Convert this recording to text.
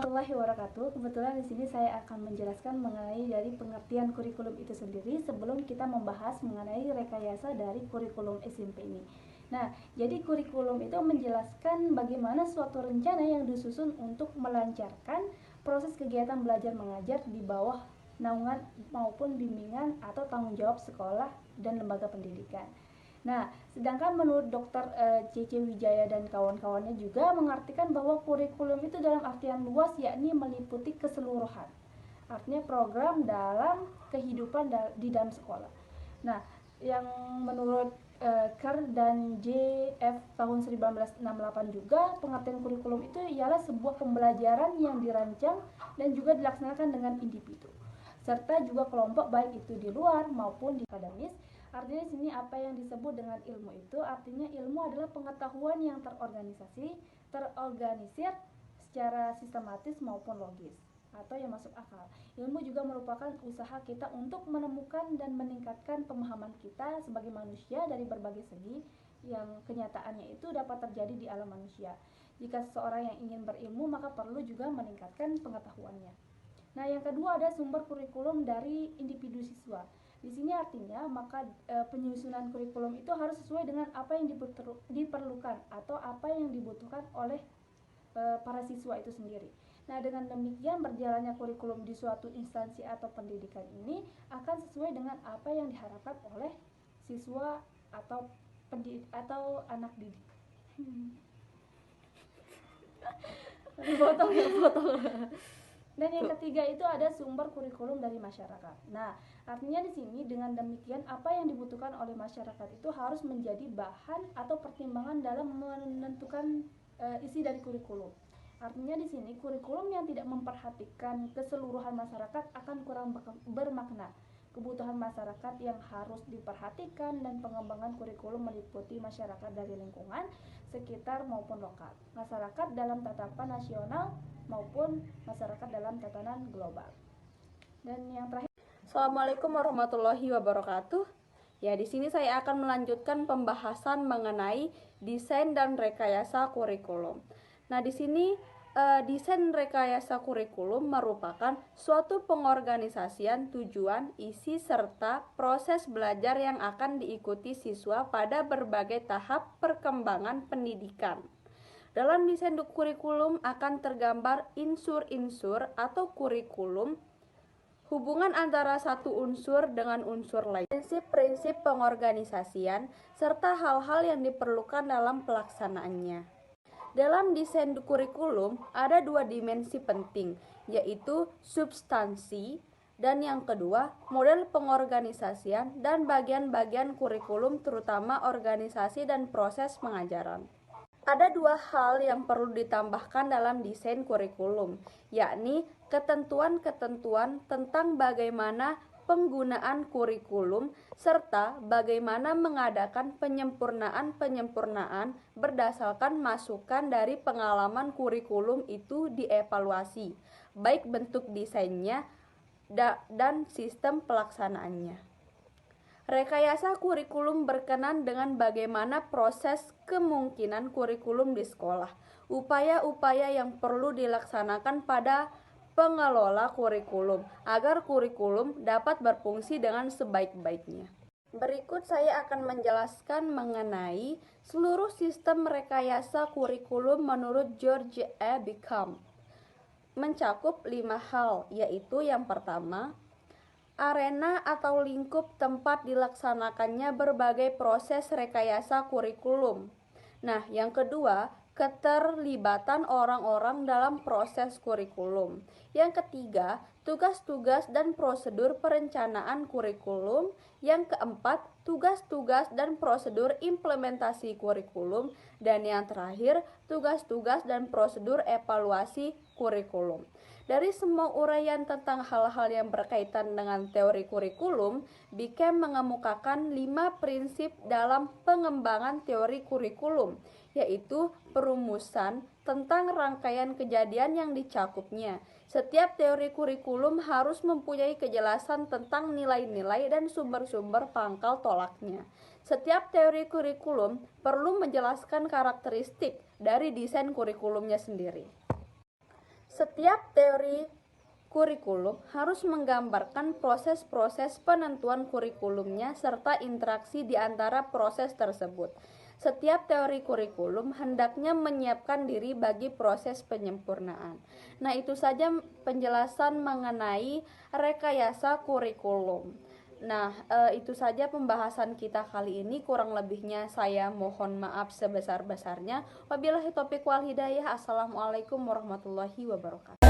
warahmatullahi wabarakatuh. Kebetulan di sini saya akan menjelaskan mengenai dari pengertian kurikulum itu sendiri sebelum kita membahas mengenai rekayasa dari kurikulum SMP ini. Nah, jadi kurikulum itu menjelaskan bagaimana suatu rencana yang disusun untuk melancarkan proses kegiatan belajar mengajar di bawah naungan maupun bimbingan atau tanggung jawab sekolah dan lembaga pendidikan. Nah, sedangkan menurut Dr. C.C. Wijaya dan kawan-kawannya juga mengartikan bahwa kurikulum itu dalam artian luas yakni meliputi keseluruhan. Artinya program dalam kehidupan di dalam sekolah. Nah, yang menurut Kerr dan J.F. tahun 1968 juga pengertian kurikulum itu ialah sebuah pembelajaran yang dirancang dan juga dilaksanakan dengan individu serta juga kelompok baik itu di luar maupun di akademis. Artinya di sini apa yang disebut dengan ilmu itu artinya ilmu adalah pengetahuan yang terorganisir secara sistematis maupun logis atau yang masuk akal. Ilmu juga merupakan usaha kita untuk menemukan dan meningkatkan pemahaman kita sebagai manusia dari berbagai segi yang kenyataannya itu dapat terjadi di alam manusia. Jika seseorang yang ingin berilmu maka perlu juga meningkatkan pengetahuannya. Nah, yang kedua ada sumber kurikulum dari individu siswa. Di sini artinya maka penyusunan kurikulum itu harus sesuai dengan apa yang diperlukan atau apa yang dibutuhkan oleh para siswa itu sendiri. Nah, dengan demikian berjalannya kurikulum di suatu instansi atau pendidikan ini akan sesuai dengan apa yang diharapkan oleh siswa atau anak didik. Potong. Dan yang ketiga itu ada sumber kurikulum dari masyarakat. Nah, artinya di sini dengan demikian apa yang dibutuhkan oleh masyarakat itu harus menjadi bahan atau pertimbangan dalam menentukan isi dari kurikulum. Artinya di sini kurikulum yang tidak memperhatikan keseluruhan masyarakat akan kurang bermakna. Kebutuhan masyarakat yang harus diperhatikan dan pengembangan kurikulum meliputi masyarakat dari lingkungan sekitar maupun lokal, masyarakat dalam tatapan nasional maupun masyarakat dalam tatanan global. Dan yang terakhir, Assalamualaikum warahmatullahi wabarakatuh. Ya, di sini saya akan melanjutkan pembahasan mengenai desain dan rekayasa kurikulum. Nah, di sini desain rekayasa kurikulum merupakan suatu pengorganisasian tujuan, isi, serta proses belajar yang akan diikuti siswa pada berbagai tahap perkembangan pendidikan. Dalam desain kurikulum akan tergambar unsur-unsur atau kurikulum, hubungan antara satu unsur dengan unsur lain, prinsip-prinsip pengorganisasian, serta hal-hal yang diperlukan dalam pelaksanaannya. Dalam desain kurikulum ada dua dimensi penting, yaitu substansi dan yang kedua model pengorganisasian dan bagian-bagian kurikulum terutama organisasi dan proses pengajaran. Ada dua hal yang perlu ditambahkan dalam desain kurikulum, yakni ketentuan-ketentuan tentang bagaimana penggunaan kurikulum serta bagaimana mengadakan penyempurnaan-penyempurnaan berdasarkan masukan dari pengalaman kurikulum itu dievaluasi, baik bentuk desainnya dan sistem pelaksanaannya. Rekayasa kurikulum berkenan dengan bagaimana proses kemungkinan kurikulum di sekolah, upaya-upaya yang perlu dilaksanakan pada pengelola kurikulum agar kurikulum dapat berfungsi dengan sebaik-baiknya. Berikut saya akan menjelaskan mengenai seluruh sistem rekayasa kurikulum menurut George A. Beacom. Mencakup 5 hal, yaitu yang pertama, arena atau lingkup tempat dilaksanakannya berbagai proses rekayasa kurikulum. Nah, yang kedua, keterlibatan orang-orang dalam proses kurikulum. Yang ketiga, tugas-tugas dan prosedur perencanaan kurikulum. Yang keempat, tugas-tugas dan prosedur implementasi kurikulum. Dan yang terakhir, tugas-tugas dan prosedur evaluasi kurikulum. Dari semua uraian tentang hal-hal yang berkaitan dengan teori kurikulum, Beacom mengemukakan 5 prinsip dalam pengembangan teori kurikulum, yaitu perumusan tentang rangkaian kejadian yang dicakupnya. Setiap teori kurikulum harus mempunyai kejelasan tentang nilai-nilai dan sumber-sumber pangkal tolaknya. Setiap teori kurikulum perlu menjelaskan karakteristik dari desain kurikulumnya sendiri. Setiap teori kurikulum harus menggambarkan proses-proses penentuan kurikulumnya serta interaksi di antara proses tersebut. Setiap teori kurikulum hendaknya menyiapkan diri bagi proses penyempurnaan. Nah, itu saja penjelasan mengenai rekayasa kurikulum. Nah, itu saja pembahasan kita kali ini. Kurang lebihnya saya mohon maaf sebesar-besarnya. Wabillahi taufiq wal hidayah. Assalamualaikum warahmatullahi wabarakatuh.